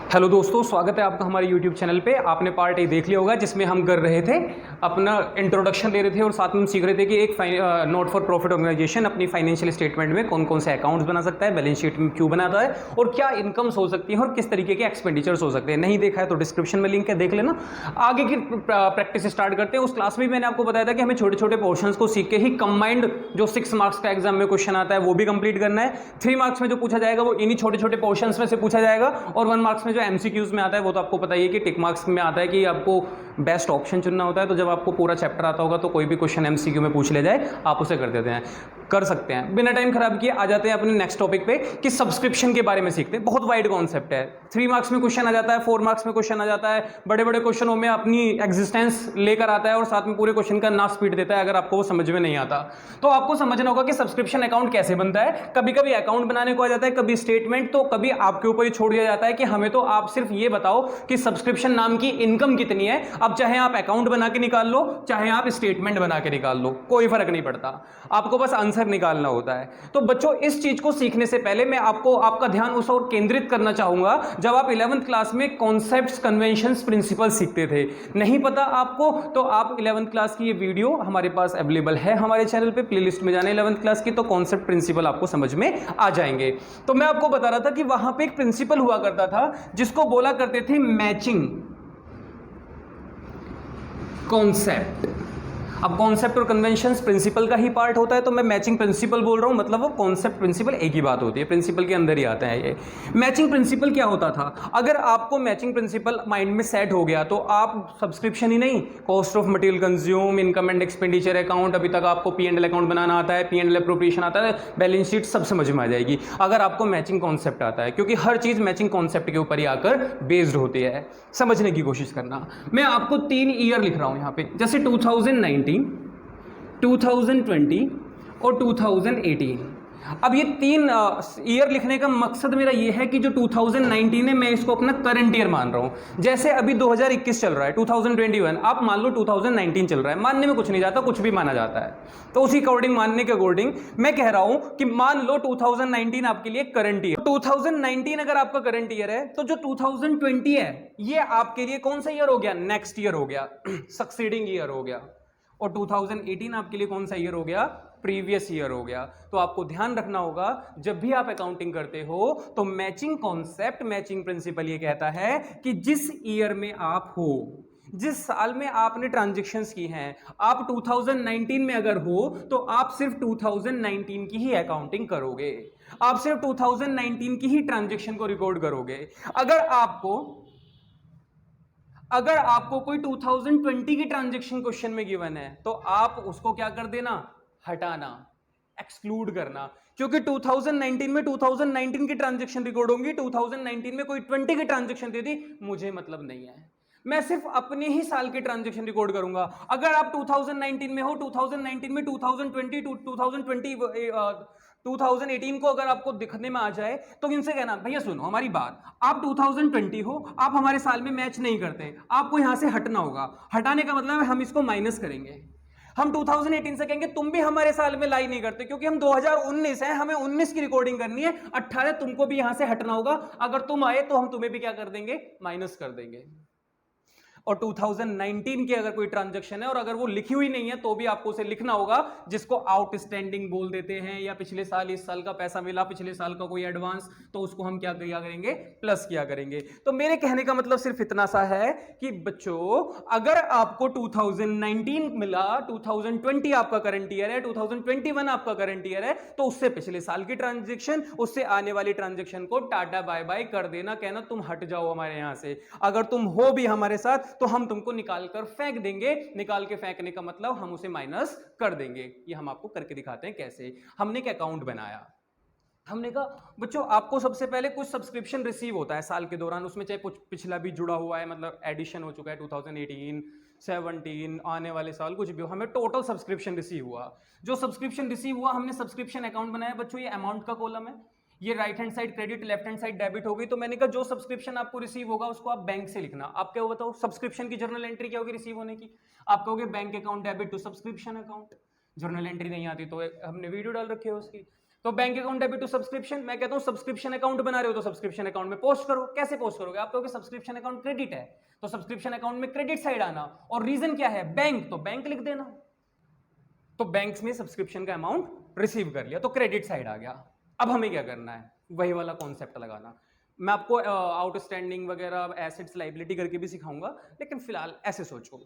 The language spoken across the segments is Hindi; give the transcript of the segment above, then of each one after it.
हेलो दोस्तों, स्वागत है आपका हमारे YouTube चैनल पे। आपने पार्ट ए देख लिया होगा जिसमें हम कर रहे थे अपना इंट्रोडक्शन ले रहे थे और साथ में हम सीख रहे थे कि एक नॉट फॉर प्रॉफिट ऑर्गेनाइजेशन अपनी फाइनेंशियल स्टेटमेंट में कौन कौन से अकाउंट्स बना सकता है, बैलेंस शीट में क्यों बनाता है और क्या इनकम्स हो सकती है और किस तरीके के एक्सपेंडिचर्स हो सकते हैं। नहीं देखा है तो डिस्क्रिप्शन में लिंक है, देख लेना। आगे की प्रैक्टिस स्टार्ट करते हैं। उस क्लास में मैंने आपको बताया था कि हमें छोटे छोटे पोर्शन को सीख के ही कंबाइंड जो 6 मार्क्स का एग्जाम में क्वेश्चन आता है वो भी कंप्लीट करना है। 3 मार्क्स में जो पूछा जाएगा वो इन्हीं छोटे छोटे पोर्शन में से पूछा जाएगा और 1 मार्क्स में जो एमसीक्यूज में आता है वो तो आपको पता ही है कि टिक मार्क्स में आता है कि आपको बेस्ट ऑप्शन चुनना होता है। तो जब आपको पूरा चैप्टर आता होगा तो कोई भी क्वेश्चन एमसीक्यू में पूछ ले जाए आप उसे कर सकते हैं। बिना टाइम खराब किए आ जाते हैं अपने नेक्स्ट टॉपिक पे कि सब्सक्रिप्शन के बारे में सीखते हैं। बहुत वाइड कॉन्सेप्ट है। 3 मार्क्स में क्वेश्चन आ जाता है, 4 मार्क्स में क्वेश्चन आ जाता है, बड़े बड़े क्वेश्चनों में अपनी एग्जिस्टेंस लेकर आता है और साथ में पूरे क्वेश्चन का नाश पीट देता है अगर आपको वो समझ में नहीं आता। तो आपको समझना होगा कि सब्सक्रिप्शन अकाउंट कैसे बनता है। कभी कभी अकाउंट बनाने को आ जाता है, कभी स्टेटमेंट, तो कभी आपके ऊपर ही छोड़ दिया जाता है कि हमें तो आप सिर्फ ये बताओ कि सब्सक्रिप्शन नाम की इनकम कितनी है। अब चाहे आप अकाउंट बना के निकाल लो, चाहे आप स्टेटमेंट बना के निकाल लो, कोई फर्क नहीं पड़ता, आपको बस आंसर निकालना होता है। तो बच्चों, इस चीज को सीखने से पहले मैं आपका ध्यान उस ओर केंद्रित करना चाहूंगा जब आप 11th क्लास में कॉन्सेप्ट्स, कन्वेंशंस, प्रिंसिपल सीखते थे। नहीं पता आपको तो आप 11th क्लास की ये वीडियो हमारे पास अवेलेबल है हमारे चैनल पे। प्लेलिस्ट में जाने 11th क्लास की तो कॉन्सेप्ट, प्रिंसिपल आपको समझ में आ जाएंगे। तो मैं आपको बता रहा था कि वहां पे एक प्रिंसिपल हुआ करता था जिसको बोला करते थे मैचिंग कॉन्सेप्ट। अब कॉन्सेप्ट और कन्वेंशंस प्रिंसिपल का ही पार्ट होता है, तो मैं मैचिंग प्रिंसिपल बोल रहा हूं, मतलब वो कॉन्सेप्ट प्रिंसिपल एक ही बात होती है, प्रिंसिपल के अंदर ही आता है ये। मैचिंग प्रिंसिपल क्या होता था? अगर आपको मैचिंग प्रिंसिपल माइंड में सेट हो गया तो आप सब्सक्रिप्शन ही नहीं, cost of material consume, income and expenditure account, अभी तक आपको P&L अकाउंट बनाना आता है, P&L अप्रोप्रिएशन आता है, बैलेंस शीट सब समझ में आ जाएगी अगर आपको मैचिंग कॉन्सेप्ट आता है, क्योंकि हर चीज मैचिंग कॉन्सेप्ट के ऊपर ही आकर बेस्ड होती है। समझने की कोशिश करना। मैं आपको 3 ईयर लिख रहा हूं यहां पे, जैसे 2019, 2020 और 2018। अब ये 3 ईयर लिखने का मकसद मेरा ये है कि जो 2019 है मैं इसको अपना करंट ईयर मान रहा हूं। जैसे अभी 2021 चल रहा है, 2021, आप मान लो 2019 चल रहा है, मानने में कुछ नहीं जाता, कुछ भी माना जाता है। तो उसी अकॉर्डिंग, मानने के अकॉर्डिंग मैं कह रहा हूं कि मान लो 2019 आपके लिए करंट ईयर। 2019 अगर आपका करंट ईयर है तो जो 2020 है ये आपके लिए कौन सा ईयर हो गया? नेक्स्ट ईयर हो गया, सक्सीडिंग ईयर हो गया। और 2018 आपके लिए कौन सा ईयर हो गया? प्रीवियस ईयर हो गया। तो आपको ध्यान रखना होगा जब भी आप अकाउंटिंग करते हो तो मैचिंग कॉन्सेप्ट, मैचिंग प्रिंसिपल ये कहता है कि जिस ईयर में आप हो, जिस साल में आपने ट्रांजैक्शंस की हैं, आप 2019 में अगर हो तो आप सिर्फ 2019 की ही अकाउंटिंग करोगे, आप सिर्फ 2019 की ही ट्रांजैक्शन को रिकॉर्ड करोगे। अगर आपको कोई 2020 की ट्रांजैक्शन क्वेश्चन में गिवन है तो आप उसको क्या कर देना? हटाना, एक्सक्लूड करना, क्योंकि 2019 में 2019 की ट्रांजैक्शन रिकॉर्ड होंगी, 2019 में कोई 20 की ट्रांजैक्शन दे दी, मुझे मतलब नहीं है, मैं सिर्फ अपने ही साल की ट्रांजैक्शन रिकॉर्ड करूंगा। अगर आप 2019 में हो, 2019 में 2018 को अगर आपको दिखने में आ जाए तो इनसे कहना, भैया सुनो हमारी बात, आप 2020 हो, आप हमारे साल में मैच नहीं करते, आपको यहां से हटना होगा। हटाने का मतलब है हम इसको माइनस करेंगे। हम 2018 से कहेंगे तुम भी हमारे साल में लाई नहीं करते, क्योंकि हम 2019 है, हमें 19 की रिकॉर्डिंग करनी है, 18 तुमको भी यहां से हटना होगा। अगर तुम आए तो हम तुम्हें भी क्या कर देंगे? माइनस कर देंगे। और 2019 की अगर कोई ट्रांजैक्शन है और अगर वो लिखी हुई नहीं है तो भी आपको उसे लिखना होगा, जिसको आउटस्टैंडिंग बोल देते हैं, या पिछले साल, इस साल का पैसा मिला, पिछले साल का कोई एडवांस, तो उसको हम क्या करेंगे? प्लस किया करेंगे। तो मेरे कहने का मतलब सिर्फ इतना सा है कि बच्चों, अगर आपको 2019 मिला, 2020 आपका करंट ईयर है, 2021 आपका करंट ईयर है, तो उससे पिछले साल की ट्रांजैक्शन, उससे आने वाली ट्रांजैक्शन को टाटा बाय बाय कर देना, कहना तुम हट जाओ हमारे यहां से। अगर तुम हो भी हमारे साथ तो हम तुमको निकाल कर फेंक देंगे। निकाल के फेंकने का मतलब हम उसे माइनस कर देंगे। ये हम आपको करके दिखाते हैं कैसे। हमने एक अकाउंट बनाया, हमने कहा बच्चों आपको सबसे पहले कुछ सब्सक्रिप्शन रिसीव होता है साल के दौरान, उसमें चाहे कुछ पिछला भी जुड़ा हुआ है, मतलब एडिशन हो चुका है 2018, 17, आने वाले साल कुछ भी हो, हमें टोटल सब्सक्रिप्शन रिसीव हुआ। जो सब्सक्रिप्शन रिसीव हुआ, हमने सब्सक्रिप्शन अकाउंट बनाया। बच्चों ये अमाउंट का कॉलम है, ये right hand side credit, left hand side debit हो गई। तो मैंने कहा जो सब्सक्रिप्शन आपको रिसीव होगा उसको आप बैंक से लिखना। आप क्या बताओ सब्सक्रिप्शन की जर्नल एंट्री क्या होगी रिसीव होने की? आप कहोगे bank account debit to subscription account. Journal entry नहीं आती तो हमने वीडियो डाल रखी है उसकी। तो bank account debit to subscription, मैं कहता हूं सब्सक्रिप्शन अकाउंट बना रहे हो तो सब्सक्रिप्शन अकाउंट में पोस्ट करो। कैसे पोस्ट करोगे? आप कहोगे सब्सक्रिप्शन अकाउंट क्रेडिट है तो सब्सक्रिप्शन अकाउंट में क्रेडिट साइड आना, और रीजन क्या है? बैंक, तो बैंक लिख देना। तो बैंक में सब्सक्रिप्शन का अमाउंट रिसीव कर लिया तो क्रेडिट साइड आ गया। अब हमें क्या करना है? वही वाला कॉन्सेप्ट लगाना। मैं आपको आउटस्टैंडिंग वगैरह एसेट्स लायबिलिटी करके भी सिखाऊंगा, लेकिन फिलहाल ऐसे सोचो,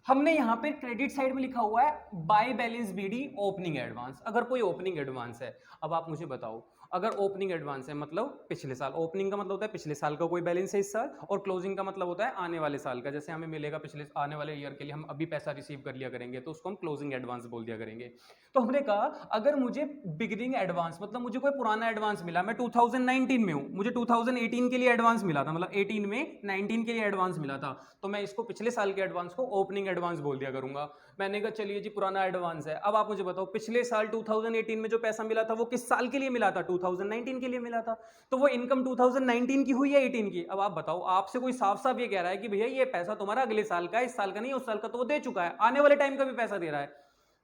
हमने यहां पे क्रेडिट साइड में लिखा हुआ है by balance BD opening advance. अगर कोई ओपनिंग एडवांस है, अब आप मुझे बताओ, अगर ओपनिंग एडवांस है मतलब पिछले साल, ओपनिंग का मतलब होता है पिछले साल का कोई बैलेंस है इस साल, और क्लोजिंग का मतलब होता है आने वाले साल का। जैसे हमें मिलेगा पिछले आने वाले ईयर के लिए, हम अभी पैसा रिसीव कर लिया करेंगे तो उसको हम क्लोजिंग एडवांस बोल दिया करेंगे। तो हमने कहा अगर मुझे बिगिनिंग एडवांस मतलब मुझे कोई पुराना एडवांस मिला, मैं 2019 में हूं, मुझे 2018 के लिए एडवांस मिला था, मतलब 18 में 19 के लिए एडवांस मिला था, तो मैं इसको पिछले साल के एडवांस को ओपनिंग एडवांस बोल दिया करूंगा। मैंने कहा चलिए जी पुराना एडवांस है। अब आप मुझे बताओ पिछले साल 2018 में जो पैसा मिला था वो किस साल के लिए मिला था? 2019 के लिए मिला था। तो वो इनकम 2019 की हुई या 18 की? अब आप बताओ, आपसे कोई साफ साफ ये कह रहा है कि भैया ये पैसा तुम्हारा अगले साल का है, इस साल का नहीं, उस साल का तो वो दे चुका है, आने वाले टाइम का भी पैसा दे रहा है,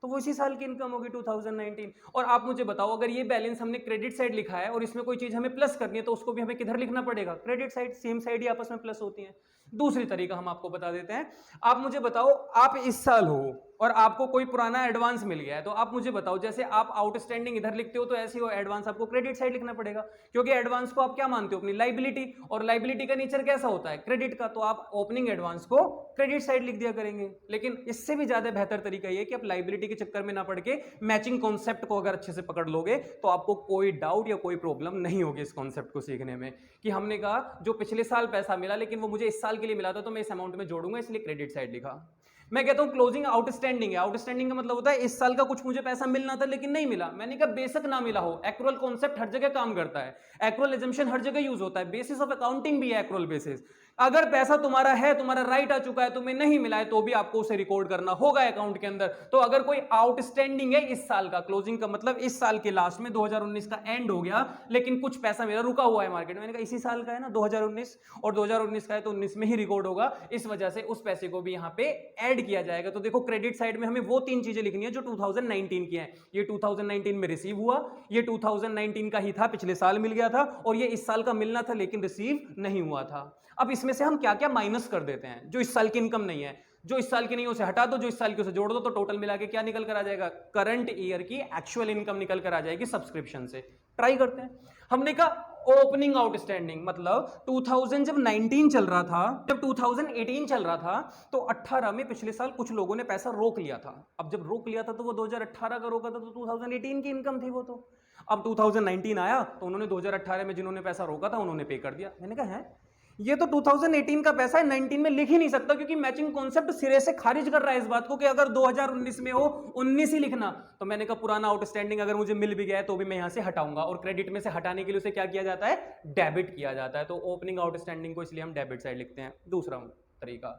तो वो इसी साल की इनकम होगी 2019। और आप मुझे बताओ अगर ये बैलेंस हमने क्रेडिट साइड लिखा है और इसमें कोई चीज हमें प्लस करनी है तो उसको भी हमें किधर लिखना पड़ेगा? Credit side. सेम साइड ही आपस में प्लस होती है। दूसरी तरीका हम आपको बता देते हैं। आप मुझे बताओ आप इस साल हो और आपको कोई पुराना एडवांस मिल गया है, तो आप मुझे बताओ जैसे आप आउटस्टैंडिंग इधर लिखते हो तो ऐसे ही एडवांस आपको क्रेडिट साइड लिखना पड़ेगा, क्योंकि एडवांस को आप क्या मानते हो? अपनी लायबिलिटी, और लायबिलिटी का नेचर कैसा होता है? क्रेडिट का। तो आप ओपनिंग एडवांस को क्रेडिट साइड लिख दिया करेंगे। लेकिन इससे भी ज्यादा बेहतर तरीका यह कि आप लायबिलिटी के चक्कर में ना पड़ के मैचिंग कॉन्सेप्ट को अगर अच्छे से पकड़ लोगे तो आपको कोई डाउट या कोई प्रॉब्लम नहीं होगी इस कॉन्सेप्ट को सीखने में, कि हमने कहा जो पिछले साल पैसा मिला लेकिन वो मुझे इस साल के लिए मिला था तो मैं इस अमाउंट में जोड़ूंगा, इसलिए क्रेडिट साइड लिखा। मैं कहता हूं क्लोजिंग आउटस्टैंडिंग है। आउटस्टैंडिंग का मतलब होता है इस साल का कुछ मुझे पैसा मिलना था लेकिन नहीं मिला। मैंने कहा बेशक ना मिला हो, एक्रुअल कॉन्सेप्ट हर जगह काम करता है, एक्रुअल एजम्पशन हर जगह यूज होता है, बेसिस ऑफ अकाउंटिंग भी है एक्रुअल बेसिस। अगर पैसा तुम्हारा है, तुम्हारा राइट आ चुका है, तुम्हें नहीं मिला है, तो भी आपको उसे रिकॉर्ड करना होगा अकाउंट के अंदर। तो अगर कोई आउटस्टैंडिंग है इस साल का, क्लोजिंग का मतलब इस साल के लास्ट में 2019 का एंड हो गया लेकिन कुछ पैसा मेरा रुका हुआ है मार्केट में, मैंने कहा इसी साल का है ना 2019, और 2019 का है तो 19 में ही रिकॉर्ड होगा, इस वजह से उस पैसे को भी यहां पे ऐड किया जाएगा। तो देखो क्रेडिट साइड में हमें वो तीन चीजें लिखनी है जो 2019 की हैं। ये 2019 में रिसीव हुआ, ये 2019 का ही था, पिछले साल मिल गया था, और ये इस साल का मिलना था लेकिन रिसीव नहीं हुआ था। अब इसमें से हम क्या क्या माइनस कर देते हैं? जो इस साल की इनकम नहीं है, जो इस साल की नहीं है उसे हटा दो, जो इस साल की उसे जोड़ दो, तो टोटल मिला के क्या निकल कर आ जाएगा? करंट ईयर की एक्चुअल इनकम निकल कर आ जाएगी सब्सक्रिप्शन से। ट्राई करते हैं। हमने कहा ओपनिंग आउटस्टैंडिंग मतलब 2000 जब 19 चल रहा था, जब 2018 चल रहा था, तो 18 में पिछले साल कुछ लोगों ने पैसा रोक लिया था। अब जब रोक लिया था तो वो 2018 का रोका था, तो 2018 की इनकम थी वो। तो अब 2019 आया तो उन्होंने 2018 में जिन्होंने पैसा रोका था उन्होंने पे कर दिया। मैंने कहा है ये तो 2018 का पैसा है, 19 में लिख ही नहीं सकता, क्योंकि मैचिंग कॉन्सेप्ट सिरे से खारिज कर रहा है इस बात को कि अगर 2019 में हो 19 ही लिखना। तो मैंने कहा पुराना आउटस्टैंडिंग अगर मुझे मिल भी गया है तो भी मैं यहां से हटाऊंगा, और क्रेडिट में से हटाने के लिए उसे क्या किया जाता है? डेबिट किया जाता है। तो ओपनिंग आउटस्टैंडिंग को इसलिए हम डेबिट साइड लिखते हैं। दूसरा तरीका,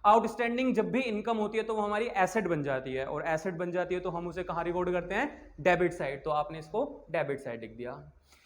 आउटस्टैंडिंग जब भी इनकम होती है तो वो हमारी एसेट बन जाती है, और एसेट बन जाती है तो हम उसे कहां रिकॉर्ड करते हैं? Debit side. तो आपने इसको डेबिट साइड लिख दिया।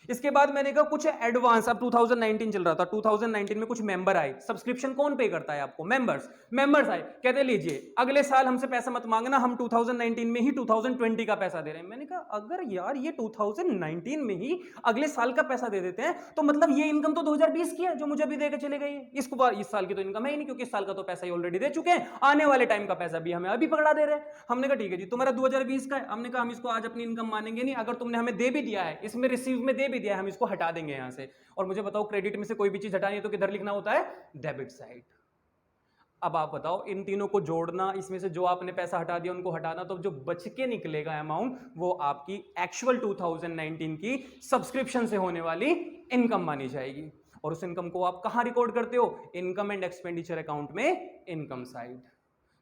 इसके बाद मैंने कहा कुछ एडवांस, अब 2019 चल रहा था, 2019 में कुछ मेंबर आए, सब्सक्रिप्शन कौन पे करता है आपको? मेंबर्स आए, कहते लीजिए अगले साल हमसे पैसा मत मांगना, हम 2019 में ही 2020 का पैसा दे रहे हैं। मैंने कहा अगर यार ये 2019 में ही अगले साल का पैसा दे देते हैं तो मतलब ये इनकम तो 2020 की है जो मुझे अभी देकर चले गए। इसको बार इस साल की तो इनकम है ही नहीं, क्योंकि इस साल का तो पैसा ही ऑलरेडी दे चुके हैं, आने वाले टाइम का पैसा भी हमें अभी पकड़ा दे रहे हैं। हमने कहा ठीक है जी तुम्हारा 2020 का है। हमने कहा हम इसको आज अपनी इनकम मानेंगे नहीं, अगर तुमने हमें दे भी दिया है, इसमें रिसीव में दे भी दिया है, हम इसको हटा देंगे यहां से। और मुझे बताओ क्रेडिट में से कोई भी चीज हटानी है तो किधर लिखना होता है? Debit side. अब आप बताओ इन तीनों को जोड़ना, इसमें से जो आपने पैसा हटा दिया उनको हटाना, तो जो बच के निकलेगा अमाउंट वो आपकी एक्चुअल 2019 की सब्सक्रिप्शन से होने वाली इनकम मानी जाएगी। और उस इनकम को आप कहां रिकॉर्ड करते हो? इनकम एंड एक्सपेंडिचर अकाउंट में, इनकम साइड।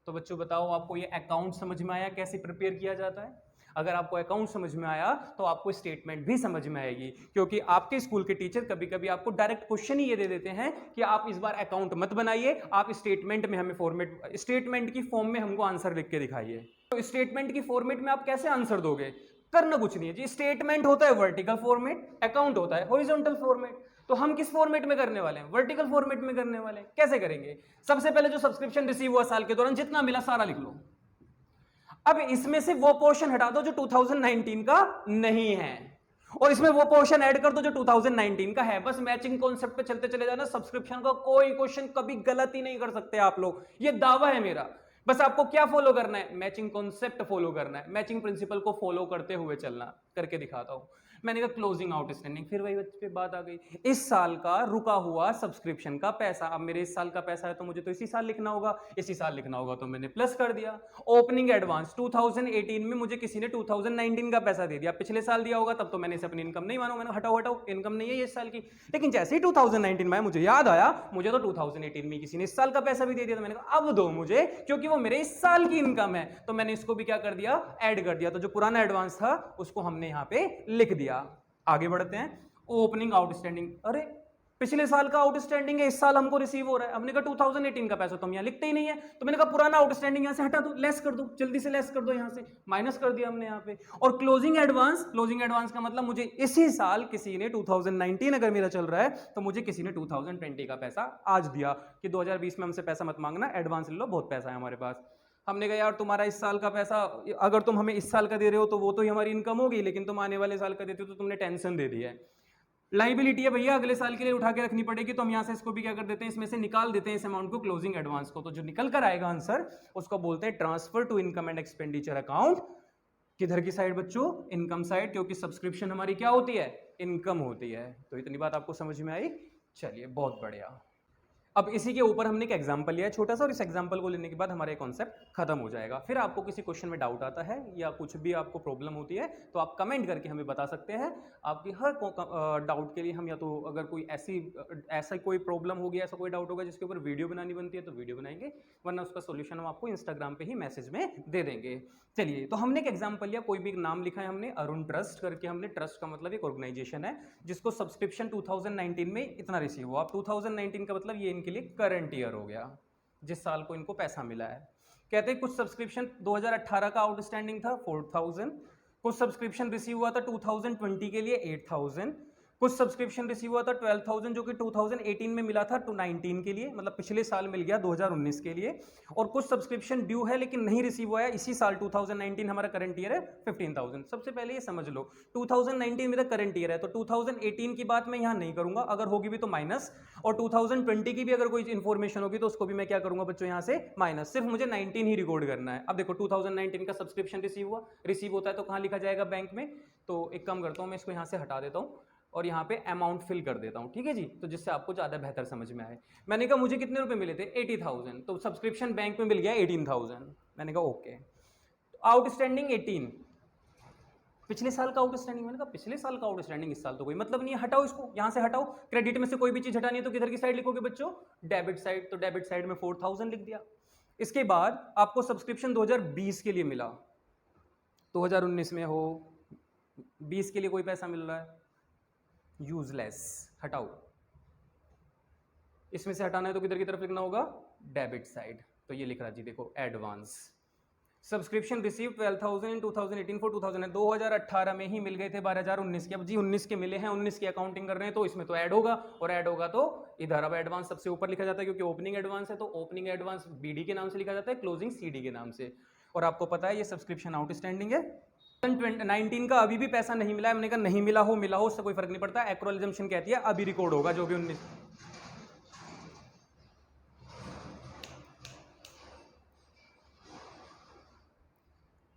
तो बच्चों बताओ आपको ये अकाउंट समझ में आया कैसे प्रिपेयर किया जाता है? अगर आपको अकाउंट समझ में आया तो आपको स्टेटमेंट भी समझ में आएगी, क्योंकि आपके स्कूल के टीचर कभी कभी आपको डायरेक्ट क्वेश्चन ही ये दे देते हैं कि आप इस बार अकाउंट मत बनाइए, आप स्टेटमेंट में हमें फॉर्मेट, स्टेटमेंट की फॉर्म में हमको आंसर लिख के दिखाइए। तो स्टेटमेंट की फॉर्मेट में आप कैसे आंसर दोगे? करना कुछ नहीं है जी, स्टेटमेंट होता है वर्टिकल फॉर्मेट, अकाउंट होता है हॉरिजॉन्टल फॉर्मेट। तो हम किस फॉर्मेट में करने वाले हैं? वर्टिकल फॉर्मेट में करने वाले हैं। कैसे करेंगे? सबसे पहले जो सब्सक्रिप्शन रिसीव हुआ साल के दौरान जितना मिला सारा लिख लो। अब इसमें से वो पोर्शन हटा दो जो 2019 का नहीं है। और इसमें वो पोर्शन ऐड कर दो जो 2019 का है। बस मैचिंग कॉन्सेप्ट पे चलते चले जाना। सब्सक्रिप्शन का कोई क्वेश्चन कभी गलत ही नहीं कर सकते आप लोग, ये दावा है मेरा। बस आपको क्या फॉलो करना है, मैचिंग कॉन्सेप्ट फॉलो करना है, मैचिंग प्रिंसिपल को फॉलो करते हुए चलना। करके दिखाता हूं। मैंने कहा क्लोजिंग आउटस्टैंडिंग, फिर वही पे बात आ गई, इस साल का रुका हुआ सब्सक्रिप्शन का पैसा। अब मेरे इस साल का पैसा है तो मुझे तो इसी साल लिखना होगा, इसी साल लिखना होगा, तो मैंने प्लस कर दिया। ओपनिंग एडवांस 2018 में मुझे किसी ने 2019 का पैसा दे दिया, पिछले साल दिया होगा, तब तो मैंने इसे अपनी इनकम नहीं मानो, मैंने हटाओ हटाओ, इनकम नहीं है ये इस साल की। लेकिन जैसे ही 2019 में मुझे याद आया, मुझे तो 2018 में किसी ने इस साल का पैसा भी दे दिया, तो मैंने कहा अब दो मुझे, क्योंकि वो मेरे इस साल की इनकम है। तो मैंने इसको भी क्या कर दिया, ऐड कर दिया। तो जो पुराना एडवांस था उसको हमने यहां पे लिख दिया। आगे बढ़ते हैं। ओपनिंग आउटस्टैंडिंग, अरे पिछले साल का आउटस्टैंडिंग है, इस साल हमको रिसीव हो रहा है। हमने कहा 2018 का पैसा तो हम यहां लिखते ही नहीं है, तो मैंने कहा पुराना आउटस्टैंडिंग यहां से हटा दो, लेस कर दो, जल्दी से लेस कर दो, यहां से माइनस कर दिया हमने यहां पे। और क्लोजिंग एडवांस का मतलब मुझे इसी साल किसी ने 2019 अगर मेरा चल रहा है तो मुझे किसी ने 2020 का पैसा आज दिया कि 2020 में हमसे पैसा मत मांगना, एडवांस ले लो, बहुत पैसा है हमारे पास। हमने कहा यार तुम्हारा इस साल का पैसा अगर तुम हमें इस साल का दे रहे हो तो वो तो ही हमारी इनकम होगी, लेकिन तुम आने वाले साल का देते हो तो तुमने टेंशन दे दी है। लाइबिलिटी है भैया, अगले साल के लिए उठा के रखनी पड़ेगी, तो हम यहां से इसको भी क्या कर देते हैं, इसमें से निकाल देते हैं इस अमाउंट को, क्लोजिंग एडवांस को। तो जो निकल कर आएगा आंसर उसको बोलते हैं transfer to income and expenditure account. किधर की साइड बच्चों, इनकम साइड, क्योंकि सब्सक्रिप्शन हमारी क्या होती है, इनकम होती है। तो इतनी बात आपको समझ में आई, चलिए बहुत बढ़िया। अब इसी के ऊपर हमने एक एग्जांपल लिया है छोटा सा, और इस एग्जांपल को लेने के बाद हमारा कॉन्सेप्ट खत्म हो जाएगा। फिर आपको किसी क्वेश्चन में डाउट आता है या कुछ भी आपको प्रॉब्लम होती है तो आप कमेंट करके हमें बता सकते हैं। आपकी हर डाउट के लिए हम, या तो अगर कोई ऐसा कोई प्रॉब्लम होगी, ऐसा कोई डाउट होगा जिसके ऊपर वीडियो बनानी बनती है तो वीडियो बनाएंगे, वरना उसका सोल्यूशन हम आपको इंस्टाग्राम पे ही मैसेज में दे देंगे। चलिए, तो हमने एक एग्जाम्पल लिया, कोई भी नाम लिखा है हमने, अरुण ट्रस्ट करके। हमने, ट्रस्ट का मतलब एक ऑर्गेनाइजेशन है जिसको सब्सक्रिप्शन 2019 में इतना रिसीव हुआ। अब 2019 का मतलब ये इनके लिए करंट ईयर हो गया, जिस साल को इनको पैसा मिला है। कहते हैं कुछ सब्सक्रिप्शन 2018 का आउटस्टैंडिंग था 4000, कुछ सब्सक्रिप्शन रिसीव हुआ था 2020 के लिए 8000, कुछ सब्सक्रिप्शन रिसीव हुआ था 12000 जो कि 2018 में मिला था 2019 के लिए, मतलब पिछले साल मिल गया 2019 के लिए। और कुछ सब्सक्रिप्शन ड्यू है लेकिन नहीं रिसीव हुआ है इसी साल 2019, हमारा करंट ईयर है 15000। सबसे पहले ये समझ लो 2019 मेरा करंट ईयर है, तो 2018 की बात मैं यहां नहीं करूंगा, अगर होगी भी तो माइनस, और 2020 की भी अगर कोई इंफॉर्मेशन होगी तो उसको भी मैं क्या करूंगा बच्चों, यहां से माइनस। सिर्फ मुझे 19 ही रिकॉर्ड करना है। अब देखो 2019 का सब्सक्रिप्शन रिसीव हुआ, रिसीव होता है तो कहां लिखा जाएगा, बैंक में। तो एक काम करता हूं, मैं इसको यहां से हटा देता हूं और यहाँ पे अमाउंट फिल कर देता हूँ, ठीक है जी, तो जिससे आपको ज़्यादा बेहतर समझ में आए। मैंने कहा मुझे कितने रुपए मिले थे, 80,000, तो सब्सक्रिप्शन बैंक में मिल गया 18,000। मैंने कहा ओके। आउटस्टैंडिंग 18, पिछले साल का आउटस्टैंडिंग, मैंने कहा पिछले साल का आउटस्टैंडिंग, इस साल तो कोई मतलब नहीं है, हटाओ इसको, यहाँ से हटाओ। क्रेडिट में से कोई भी चीज़ हटानी है तो किधर की साइड लिखोगे बच्चों, डेबिट साइड, तो डेबिट साइड में 4000 लिख दिया। इसके बाद आपको सब्सक्रिप्शन 2020 के लिए मिला, 2019 में हो, 20 के लिए कोई पैसा मिल रहा है, यूजलेस, हटाओ। इसमें से हटाना है तो किधर की तरफ लिखना होगा, डेबिट साइड। तो ये लिख रहा जी, देखो advance subscription receive 12,000 in 2018 for 2018 में ही मिल गए थे 12,019 के। अब जी 19 के मिले हैं, 19 की अकाउंटिंग कर रहे हैं तो इसमें तो ऐड होगा, और ऐड होगा तो इधर। अब एडवांस सबसे ऊपर लिखा जाता है क्योंकि ओपनिंग एडवांस है, तो ओपनिंग एडवांस बीडी के नाम से लिखा जाता है, क्लोजिंग सीडी के नाम से। और आपको पता है ये सब्सक्रिप्शन आउटस्टैंडिंग है। 19 का अभी भी पैसा नहीं मिला है, हमने कहा नहीं मिला हो उससे कोई फर्क नहीं पड़ता। एक्रुअल अजम्पशन कहती है अभी रिकॉर्ड होगा जो भी 19।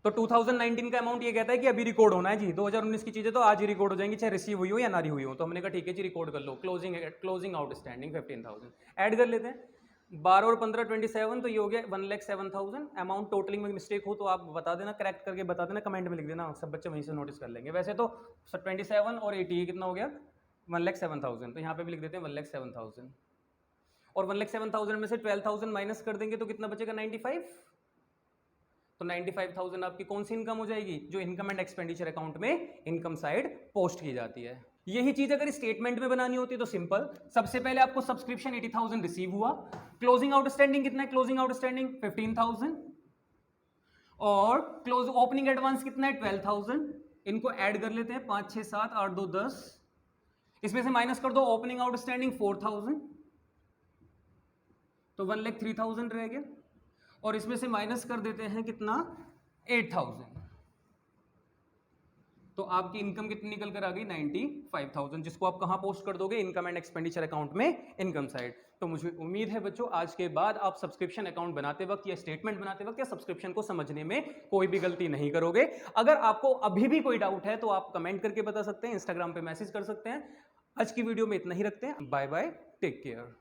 तो 2019 का अमाउंट ये कहता है कि अभी रिकॉर्ड होना है जी, 2019 की चीजें तो आज ही रिकॉर्ड हो जाएंगी, चाहे रिसीव हुई हो या ना हुई हो। तो हमने कहा ठीक है जी, रिकॉर्ड कर लो। क्लोजिंग आउटस्टैंडिंग 15,000 ऐड कर लेते हैं। 12 और 15 27, तो ये हो गया 1,07,000। अमाउंट टोटलिंग में मिस्टेक हो तो आप बता देना, करेक्ट करके बता देना, कमेंट में लिख देना, सब बच्चे वहीं से नोटिस कर लेंगे। वैसे तो 27 और 80 कितना हो गया, 1,07,000, तो यहाँ पे भी लिख देते हैं 1,07,000। और 1,07,000 में से 12,000 माइनस कर देंगे तो कितना बचेगा, 95। तो 95,000 आपकी कौन सी इनकम हो जाएगी, जो इनकम एंड एक्सपेंडिचर अकाउंट में इनकम साइड पोस्ट की जाती है। यही चीज अगर स्टेटमेंट में बनानी होती है तो सिंपल, सबसे पहले आपको सब्सक्रिप्शन 80,000 रिसीव हुआ, क्लोजिंग आउटस्टैंडिंग कितना है, क्लोजिंग आउटस्टैंडिंग 15,000, और क्लोज ओपनिंग एडवांस कितना है 12,000। इनको ऐड कर लेते हैं, 5 6 7 8 2 10, इसमें से माइनस कर दो ओपनिंग आउटस्टैंडिंग 4,000, तो 1,03,000 रह गया, और इसमें से माइनस कर देते हैं कितना, 8,000, तो आपकी इनकम कितनी निकल कर आ गई 95,000, जिसको आप कहाँ पोस्ट कर दोगे, इनकम एंड एक्सपेंडिचर अकाउंट में, इनकम साइड। तो मुझे उम्मीद है बच्चों आज के बाद आप सब्सक्रिप्शन अकाउंट बनाते वक्त या स्टेटमेंट बनाते वक्त या सब्सक्रिप्शन को समझने में कोई भी गलती नहीं करोगे। अगर आपको अभी भी कोई डाउट है तो आप कमेंट करके बता सकते हैं, इंस्टाग्राम पे मैसेज कर सकते हैं। आज की वीडियो में इतना ही रखते हैं। Bye bye, take care.